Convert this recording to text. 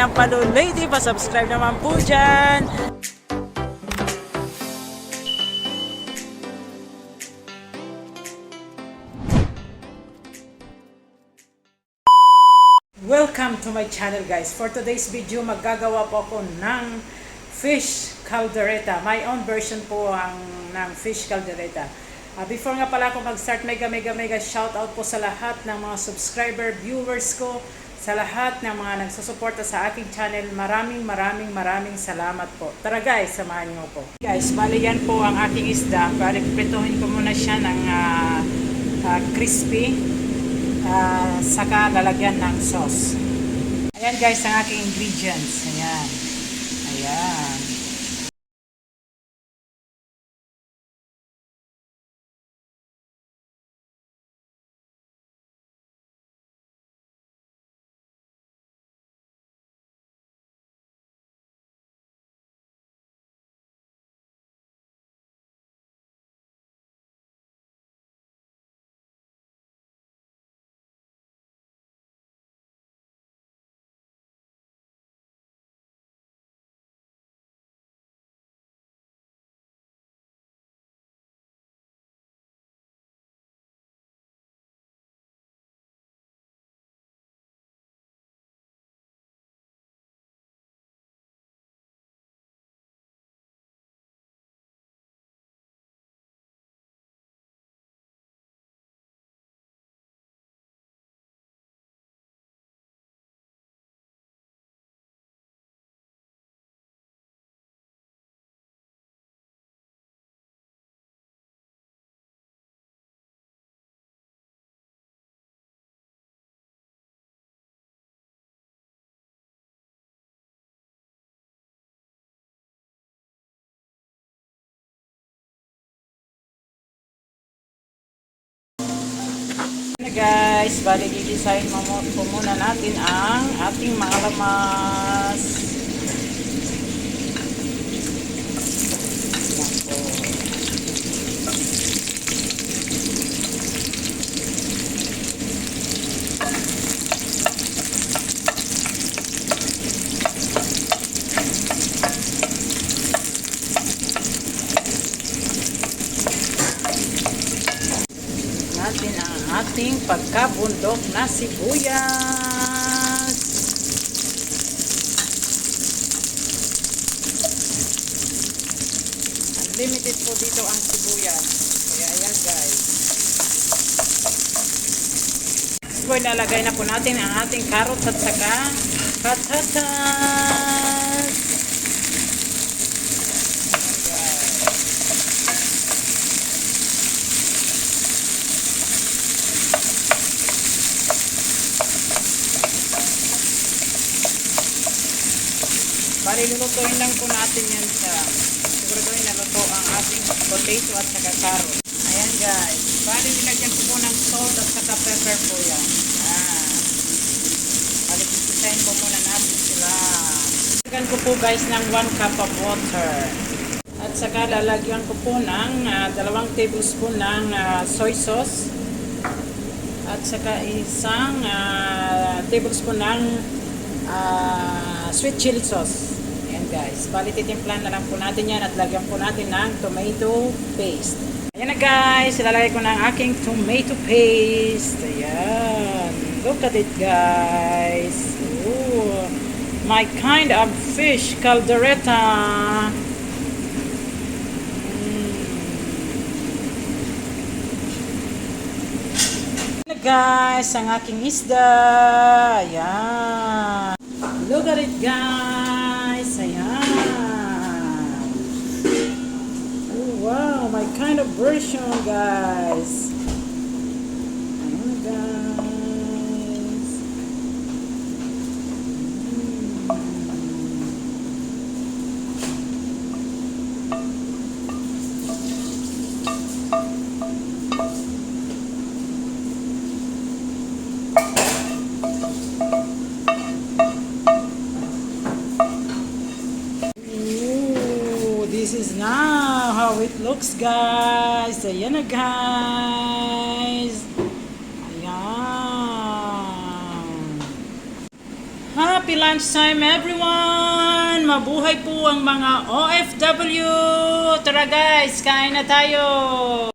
ng Palo Lady. Pa-subscribe naman po dyan. Welcome to my channel guys. For today's video, maggagawa po ako ng fish caldereta. My own version po ng fish caldereta. Before nga pala ako mag-start, mega shout out po sa lahat ng mga subscriber, viewers ko, sa lahat ng mga nagsusuporta sa aking channel. Maraming salamat po. Tara guys, samahan niyo po. Guys, bali yan po ang aking isda. Bali, prituhin ko muna siya ng crispy. Saka lalagyan ng sauce. Ayan guys ang aking ingredients. Ayan. Guys, bali gigisahin po muna natin ang ating mga lamas. Natin ang ating pagkabundok na sibuyas. Unlimited po dito ang sibuyas. Kaya ayan guys. So, ilalagay na po natin ang ating carrots at saka patatas. Bali, lulutuin lang po natin yan sa siguraduhin na luto ang ating potato at saka carrot. Ayan guys. Bali, nilagyan ko po ng salt at saka pepper po yan. Bali, pipisahin po muna natin sila. Lagyan ko po guys ng 1 cup of water. At saka lalagyan ko po ng 2 tablespoon ng soy sauce. At saka isang tablespoon ng sweet chili sauce. Ayan guys. Bali, titimplahan na lang po natin yan at lagyan po natin ng tomato paste. Ayan na guys. Ilalagay ko ng aking tomato paste. Ayan. Look at it guys. Ooh. My kind of fish caldereta. Guys, ang aking isda. Ayan. Look at it guys. Ayan. Oh, wow, my kind of version guys. Ayan guys. This is now how it looks guys. Ayan na guys. Ayan. Happy lunchtime everyone! Mabuhay po ang mga OFW! Tara guys, kain na tayo!